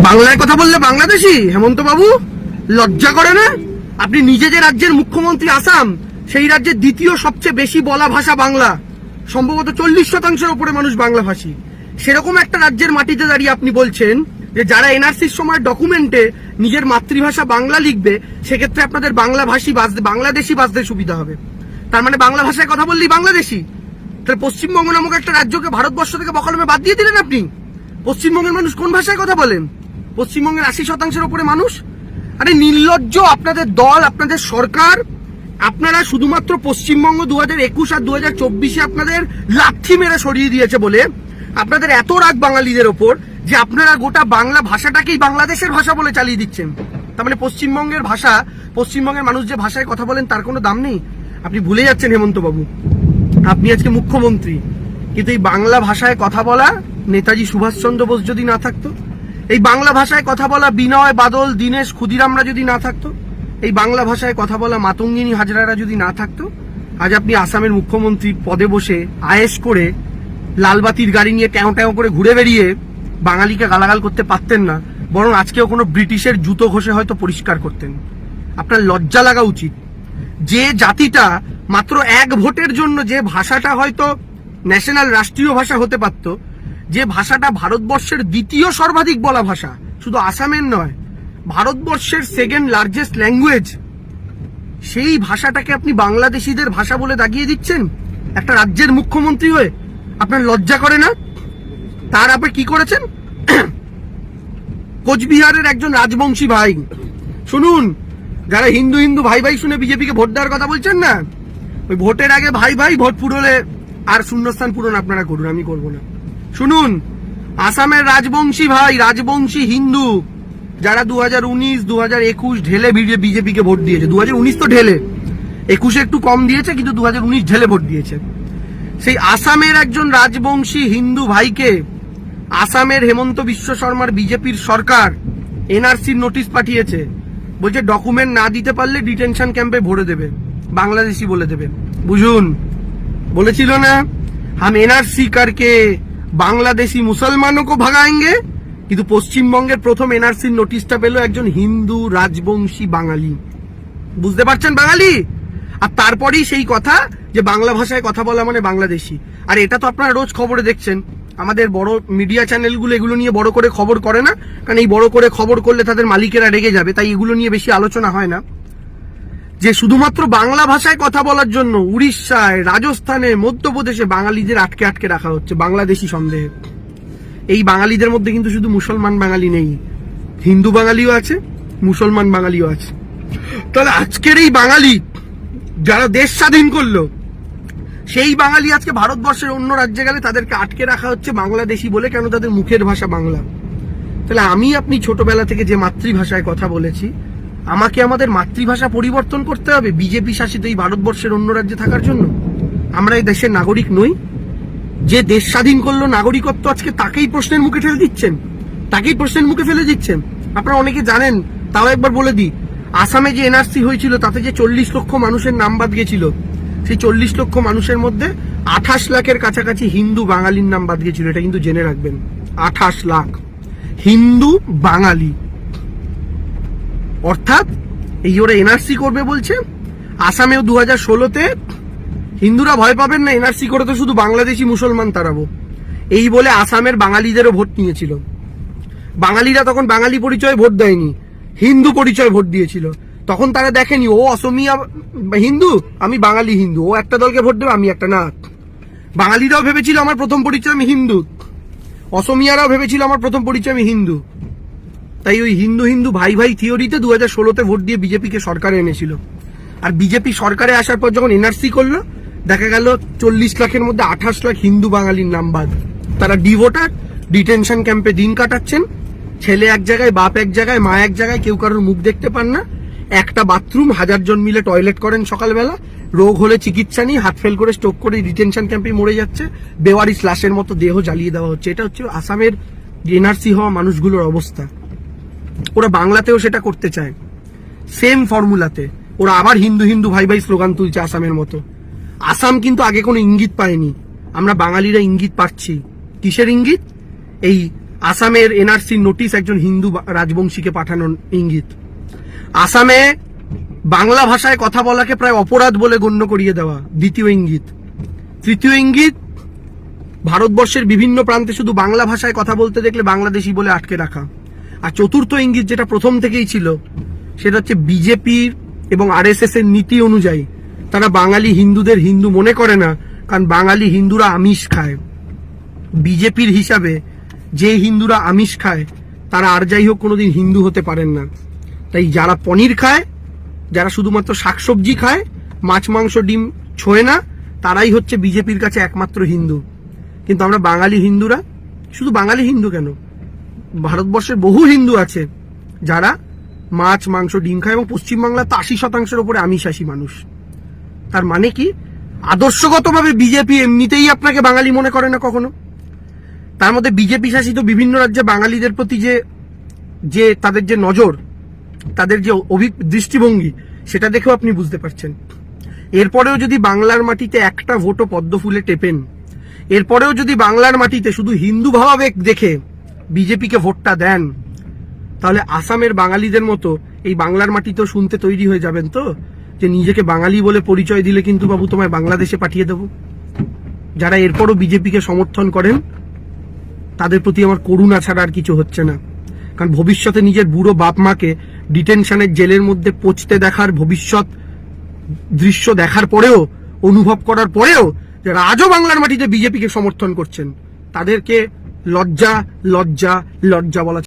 বাংলায় কথা বললে বাংলাদেশি? হেমন্ত বাবু লজ্জা করে না? আপনি নিজে যে রাজ্যের মুখ্যমন্ত্রী আসাম, সেই রাজ্যের দ্বিতীয় সবচেয়ে বেশি বলা ভাষা বাংলা, সম্ভবত 40% উপরে মানুষ বাংলা ভাষী। সেরকম একটা রাজ্যের মাটিতে দাঁড়িয়ে আপনি বলছেন যে যারা এনআরসির সময় ডকুমেন্টে নিজের মাতৃভাষা বাংলা লিখবে, সেক্ষেত্রে আপনাদের বাংলা ভাষী বাংলাদেশি বাঁচতে সুবিধা হবে। তার মানে বাংলা ভাষায় কথা বললেই বাংলাদেশি? তাহলে পশ্চিমবঙ্গ নামক একটা রাজ্যকে ভারতবর্ষ থেকে বকলমে বাদ দিয়ে দিলেন আপনি। পশ্চিমবঙ্গের মানুষ কোন ভাষায় কথা বলেন? পশ্চিমবঙ্গের 80% উপরে মানুষ। আরে নির্লজ্জ আপনাদের দল, আপনাদের সরকার। আপনারা শুধুমাত্র পশ্চিমবঙ্গ 2021 আর 2024 আপনাদের লাথি মেরে সরিয়ে দিয়েছে বলে আপনাদের এত রাগ বাঙালিদের ওপর যে আপনারা গোটা বাংলা ভাষাটাকেই বাংলাদেশের ভাষা বলে চালিয়ে দিচ্ছেন। তার মানে পশ্চিমবঙ্গের ভাষা, পশ্চিমবঙ্গের মানুষ যে ভাষায় কথা বলেন তার কোনো দাম নেই? আপনি ভুলে যাচ্ছেন হেমন্ত বাবু, আপনি আজকে মুখ্যমন্ত্রী, কিন্তু এই বাংলা ভাষায় কথা বলা নেতাজি সুভাষচন্দ্র বোস যদি না থাকতো, এই বাংলা ভাষায় কথা বলা বিনয় বাদল দীনেশ ক্ষুদিরামরা যদি না থাকতো, এই বাংলা ভাষায় কথা বলা মাতঙ্গিনী হাজরারা যদি না থাকতো, আজ আপনি আসামের মুখ্যমন্ত্রীর পদে বসে আয়েশ করে লালবাতির গাড়ি নিয়ে ট্যাও ট্যাও করে ঘুরে বেরিয়ে বাঙালিকে গালাগাল করতে পারতেন না, বরং আজকেও কোনো ব্রিটিশের জুতো ঘষে হয়তো পরিষ্কার করতেন। আপনার লজ্জা লাগা উচিত। যে জাতিটা মাত্র এক ভোটের জন্য যে ভাষাটা হয়তো ন্যাশনাল রাষ্ট্রীয় ভাষা হতে পারত, যে ভাষাটা ভারতবর্ষের দ্বিতীয় সর্বাধিক বলা ভাষা, শুধু আসামের নয়, ভারতবর্ষের সেকেন্ড লার্জেস্ট ল্যাঙ্গুয়েজ, সেই ভাষাটাকে আপনি বাংলাদেশিদের ভাষা বলে দাগিয়ে দিচ্ছেন একটা রাজ্যের মুখ্যমন্ত্রী হয়ে। আপনার লজ্জা করে না? তার আপনি কি করেছেন? কোচবিহারের একজন রাজবংশী ভাই, শুনুন, যারা হিন্দু হিন্দু ভাই ভাই শুনে বিজেপিকে ভোট দেওয়ার কথা বলছেন না, ওই ভোটের আগে ভাই ভাই ভোট পুরোলে আর শূন্যস্থান পূরণ আপনারা করুন, আমি করবো না। শুনুন, আসামের রাজবংশী ভাই, রাজবংশী হিন্দু, যারা 2019, 2021 ঢেলে বিজেপিকে ভোট দিয়েছে। 2019 তো ঢেলে, 21 একটু কম দিয়েছে, কিন্তু 2019 ঢেলে ভোট দিয়েছে। সেই আসামের একজন রাজবংশী হিন্দু ভাইকে আসামের হেমন্ত বিশ্ব শর্মার বিজেপির সরকার এনআরসির নোটিশ পাঠিয়েছে, বলছে ডকুমেন্ট না দিতে পারলে ডিটেনশন ক্যাম্পে ভরে দেবে, বাংলাদেশি বলে দেবে। বুঝুন, বলেছিল না হাম এনআরসি করকে বাংলাদেশি মুসলমানও কো ভাগাएंगे, কিন্তু পশ্চিমবঙ্গের প্রথম এনআরসির নোটিশটা পেল একজন হিন্দু রাজবংশী বাঙালি। বুঝতে পারছেন বাঙালি? আর তারপরেই সেই কথা যে বাংলা ভাষায় কথা বলা মানে বাংলাদেশি। আর এটা তো আপনারা রোজ খবরে দেখছেন, আমাদের বড় মিডিয়া চ্যানেলগুলো এগুলো নিয়ে বড় করে খবর করে না, কারণ এই বড় করে খবর করলে তাদের মালিকেরা রেগে যাবে, তাই এগুলো নিয়ে বেশি আলোচনা হয় না। যে শুধুমাত্র বাংলা ভাষায় কথা বলার জন্য উড়িষ্যায়, রাজস্থানে, মধ্যপ্রদেশে বাঙালিদের আটকে আটকে রাখা হচ্ছে বাংলাদেশি সন্দেহে। এই বাঙালিদের মধ্যে কিন্তু শুধু মুসলমান বাঙালি নেই, হিন্দু বাঙালিও আছে, মুসলমান বাঙালিও আছে। তাহলে আজকের এই বাঙালি যারা দেশ স্বাধীন করলো, সেই বাঙালি আজকে ভারতবর্ষের অন্য রাজ্যে গেলে তাদেরকে আটকে রাখা হচ্ছে বাংলাদেশি বলে, কেন তাদের মুখের ভাষা বাংলা। তাহলে আমি আপনি ছোটবেলা থেকে যে মাতৃভাষায় কথা বলেছি, আমাকে আমাদের মাতৃভাষা পরিবর্তন করতে হবে বিজেপি শাসিত এই ভারতবর্ষের অন্য রাজ্যে থাকার জন্য? আমরা এই দেশের নাগরিক নই? যে দেশ স্বাধীন করলো, নাগরিকত্ব আজকে তাকেই প্রশ্নের মুখে ঠেলে দিচ্ছেন, তাকেই প্রশ্নের মুখে ফেলে দিচ্ছেন। আপনারা অনেকে জানেন, তাও একবার বলে দিই, আসামে যে এনআরসি হয়েছিল তাতে যে 40 লক্ষ মানুষের নাম বাদ গেছিল, সেই 40 লক্ষ মানুষের মধ্যে 28 লাখের কাছাকাছি হিন্দু বাঙালির নাম বাদ গেছিল। এটা কিন্তু জেনে রাখবেন, 28 লাখ হিন্দু বাঙালি। অর্থাৎ এই ওরা এনআরসি করবে বলছে। আসামেও 2016-তে হিন্দুরা ভয় পাবেন না, এনআরসি করে তো শুধু বাংলাদেশি মুসলমান তাড়াবো, এই বলে আসামের বাঙালিদেরও ভোট নিয়েছিল। বাঙালিরা তখন বাঙালি পরিচয় ভোট দেয়নি, হিন্দু পরিচয় ভোট দিয়েছিল। তখন তারা দেখেনি ও অসমিয়া হিন্দু, আমি বাঙালি হিন্দু, ও একটা দলকে ভোট দেবে, আমি একটা না। বাঙালিরাও ভেবেছিল আমার প্রথম পরিচয় আমি হিন্দু, অসমিয়ারাও ভেবেছিল আমার প্রথম পরিচয় আমি হিন্দু। তাই ওই হিন্দু হিন্দু ভাই ভাই থিওরিতে 2016-তে ভোট দিয়ে বিজেপিকে সরকারে এনেছিল। আর বিজেপি সরকারে আসার পর যখন এনআরসি করলো, দেখা গেল 40 লাখের মধ্যে 28 লাখ হিন্দু বাঙালির নাম বাদ। তারা ডিভোটার, ডিটেনশন ক্যাম্পে দিন কাটাচ্ছেন, ছেলে এক জায়গায়, বাপ এক জায়গায়, মা এক জায়গায়, কেউ কারোর মুখ দেখতে পান না, একটা বাথরুম, 1000 জন মিলে টয়লেট করেন সকালবেলা, রোগ হলে চিকিৎসা নিয়ে হাত ফেল করে স্ট্রোক করে ডিটেনশন ক্যাম্পে মরে যাচ্ছে, বেওয়ারিশ লাশের মতো দেহ জ্বালিয়ে দেওয়া হচ্ছে। এটা হচ্ছে আসামের এনআরসি হওয়া মানুষগুলোর অবস্থা। ওরা বাংলাতেও সেটা করতে চায়, সেম ফর্মুলাতে। ওরা আবার হিন্দু হিন্দু ভাই ভাই স্লোগান তুলছে আসামের মতো। আসাম কিন্তু আগে কোনো ইঙ্গিত পায়নি, আমরা বাঙালিরা ইঙ্গিত পাচ্ছি। কিসের ইঙ্গিত? এই আসামের এনআরসি নোটিশ একজন হিন্দু রাজবংশীকে পাঠানোর ইঙ্গিত। আসামে বাংলা ভাষায় কথা বলাকে প্রায় অপরাধ বলে গণ্য করিয়ে দেওয়া দ্বিতীয় ইঙ্গিত। তৃতীয় ইঙ্গিত, ভারতবর্ষের বিভিন্ন প্রান্তে শুধু বাংলা ভাষায় কথা বলতে দেখলে বাংলাদেশি বলে আটকে রাখা। আর চতুর্থ ইঙ্গিত, যেটা প্রথম থেকেই ছিল, সেটা হচ্ছে বিজেপির এবং আরএসএস এর নীতি অনুযায়ী তারা বাঙালি হিন্দুদের হিন্দু মনে করে না, কারণ বাঙালি হিন্দুরা আমিষ খায়। বিজেপির হিসাবে যে হিন্দুরা আমিষ খায় তারা আর যাই হোক কোনোদিন হিন্দু হতে পারেন না। তাই যারা পনির খায়, যারা শুধুমাত্র শাকসবজি খায়, মাছ মাংস ডিম ছোঁয় না, তারাই হচ্ছে বিজেপির কাছে একমাত্র হিন্দু। কিন্তু আমরা বাঙালি হিন্দুরা, শুধু বাঙালি হিন্দু কেন, ভারতবর্ষের বহু হিন্দু আছে যারা মাছ মাংস ডিম খায়, এবং পশ্চিমবাংলার তো 80% উপরে আমিষাশী মানুষ। তার মানে কি, আদর্শগতভাবে বিজেপি এমনিতেই আপনাকে বাঙালি মনে করে না কখনো। তার মধ্যে বিজেপি শাসিত বিভিন্ন রাজ্যে বাঙালিদের প্রতি যে তাদের যে নজর, তাদের যে দৃষ্টিভঙ্গি, সেটা দেখেও আপনি বুঝতে পারছেন। এরপরেও যদি বাংলার মাটিতে একটা ভোটও পদ্ম ফুলে টেপেন, এরপরেও যদি বাংলার মাটিতে শুধু হিন্দু ভাবাবেগ দেখে বিজেপিকে ভোটটা দেন, তাহলে আসামের বাঙালিদের মতো এই বাংলার মাটিতেও শুনতে তৈরি হয়ে যাবেন তো, যে নিজেকে বাঙালি বলে পরিচয় দিলে কিন্তু বাবু তোমায় বাংলাদেশে পাঠিয়ে দেব। যারা এরপরও বিজেপিকে সমর্থন করেন তাদের প্রতি আমার করুণা ছাড়া আর কিছু হচ্ছে না। কারণ ভবিষ্যতে নিজের বুড়ো বাপ মাকে ডিটেনশনের জেলের মধ্যে পচতে দেখার ভবিষ্যৎ দৃশ্য দেখার পরেও, অনুভব করার পরেও যারা আজও বাংলার মাটিতে বিজেপিকে সমর্থন করছেন, তাদেরকে লজ্জা লজ্জা লজ্জা বলা